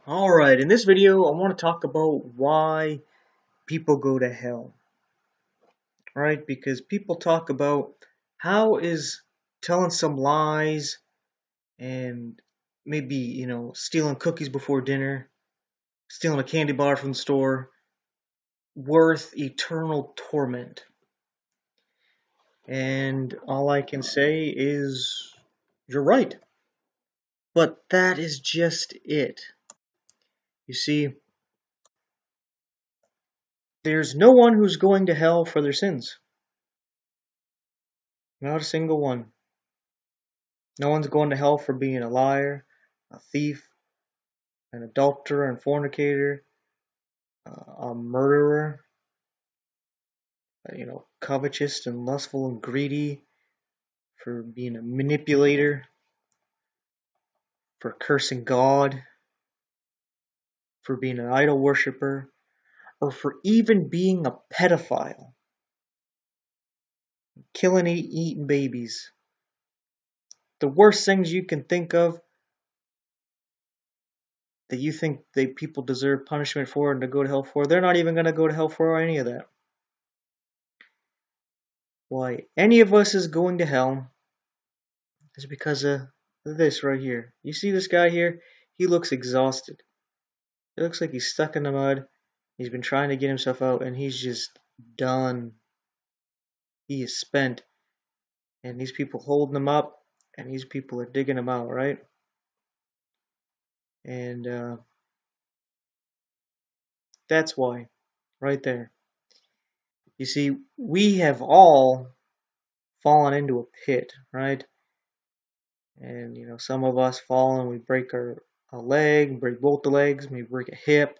Alright, in this video I want to talk about why people go to hell. Right? Because people talk about how is telling some lies and maybe, stealing cookies before dinner, stealing a candy bar from the store, worth eternal torment. And all I can say is, you're right. But that is just it. You see, there's no one who's going to hell for their sins. Not a single one. No one's going to hell for being a liar, a thief, an adulterer and fornicator, a murderer, covetous and lustful and greedy, for being a manipulator, for cursing God, for being an idol worshiper, or for even being a pedophile, killing and eating babies. The worst things you can think of that you think that people deserve punishment for and to go to hell for, they're not even going to go to hell for any of that. Why any of us is going to hell is because of this right here. You see this guy here? He looks exhausted. It looks like he's stuck in the mud. He's been trying to get himself out and he's just done. He is spent. And these people holding him up and these people are digging him out, right? And that's why, right there. You see, we have all fallen into a pit, right? And some of us fall and we break a leg, break both the legs, maybe break a hip,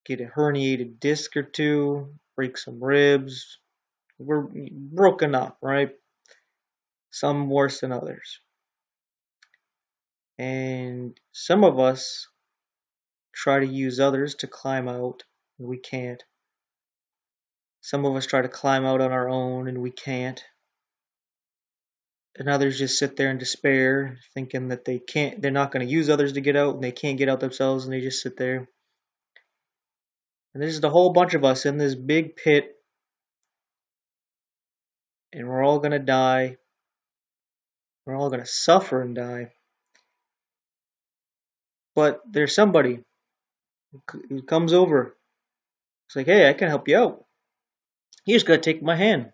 get a herniated disc or two, break some ribs. We're broken up, right? Some worse than others. And some of us try to use others to climb out, and we can't. Some of us try to climb out on our own, and we can't. And others just sit there in despair, thinking that they're not going to use others to get out, and they can't get out themselves, and they just sit there. And there's just a whole bunch of us in this big pit, and we're all going to die. We're all going to suffer and die. But there's somebody who comes over. It's like, hey, I can help you out. You just got to take my hand.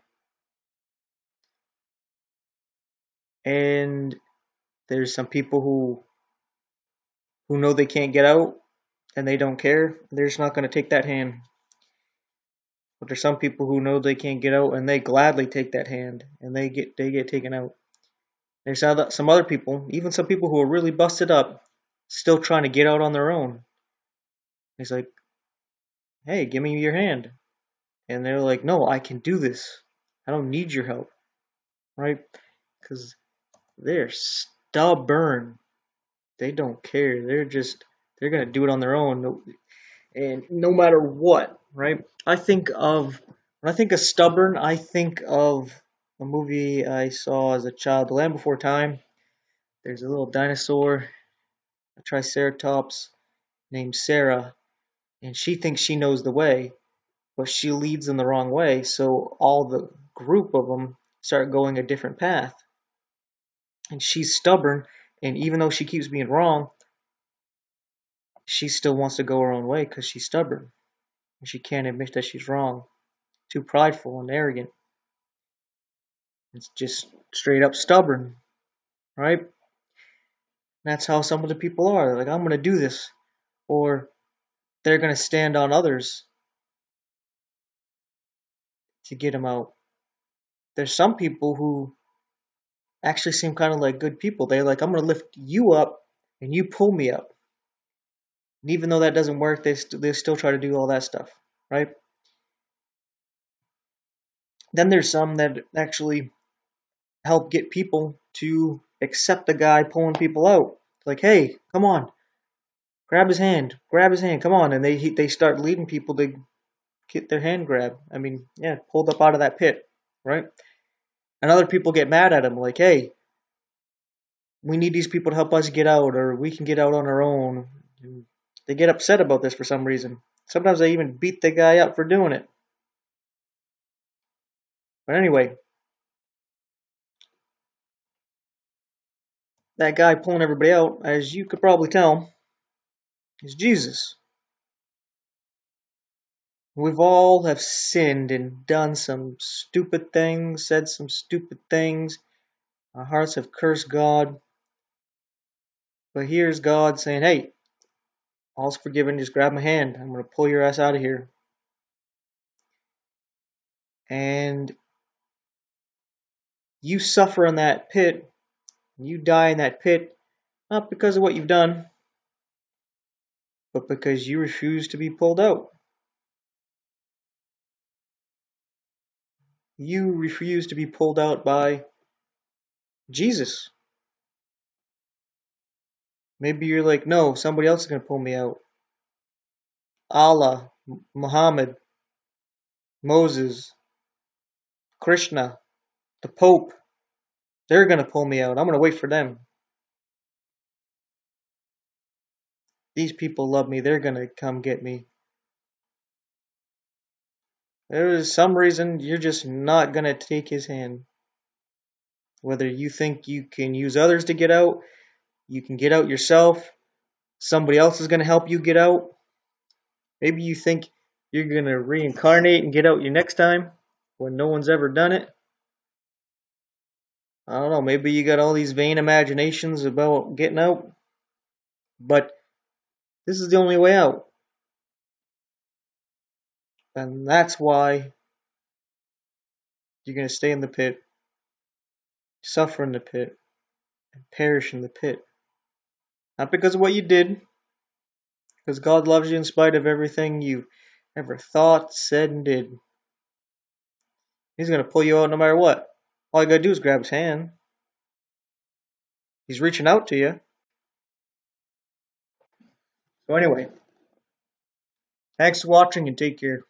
And there's some people who know they can't get out and they don't care. They're just not going to take that hand. But there's some people who know they can't get out and they gladly take that hand and they get taken out. There's some other people, even some people who are really busted up, still trying to get out on their own. He's like, hey, give me your hand. And they're like, no, I can do this. I don't need your help. Right? Because they're stubborn. They don't care. They're going to do it on their own. And no matter what, right? When I think of stubborn, I think of a movie I saw as a child, The Land Before Time. There's a little dinosaur, a triceratops named Sarah, and she thinks she knows the way, but she leads them the wrong way, so all the group of them start going a different path. And she's stubborn, and even though she keeps being wrong, she still wants to go her own way because she's stubborn. And she can't admit that she's wrong. Too prideful and arrogant. It's just straight up stubborn, right? And that's how some of the people are. They're like, I'm going to do this. Or they're going to stand on others to get them out. There's some people who actually seem kind of like good people. They're like, I'm going to lift you up and you pull me up. And even though that doesn't work, they still try to do all that stuff, right? Then there's some that actually help get people to accept the guy pulling people out. Like, hey, come on, grab his hand, come on, and they start leading people to get their hand grabbed. I mean, yeah, pulled up out of that pit, right? And other people get mad at him, like, hey, we need these people to help us get out, or we can get out on our own. And they get upset about this for some reason. Sometimes they even beat the guy up for doing it. But anyway, that guy pulling everybody out, as you could probably tell, is Jesus. We've all have sinned and done some stupid things, said some stupid things. Our hearts have cursed God. But here's God saying, hey, all's forgiven, just grab my hand. I'm going to pull your ass out of here. And you suffer in that pit. You die in that pit, not because of what you've done, but because you refuse to be pulled out. You refuse to be pulled out by Jesus. Maybe you're like, no, somebody else is going to pull me out. Allah, Muhammad, Moses, Krishna, the Pope, they're going to pull me out. I'm going to wait for them. These people love me. They're going to come get me. There is some reason you're just not going to take his hand. Whether you think you can use others to get out, you can get out yourself, somebody else is going to help you get out. Maybe you think you're going to reincarnate and get out your next time when no one's ever done it. I don't know, maybe you got all these vain imaginations about getting out. But this is the only way out. And that's why you're going to stay in the pit, suffer in the pit, and perish in the pit. Not because of what you did, because God loves you in spite of everything you ever thought, said, and did. He's going to pull you out no matter what. All you got to do is grab his hand. He's reaching out to you. So anyway, thanks for watching and take care.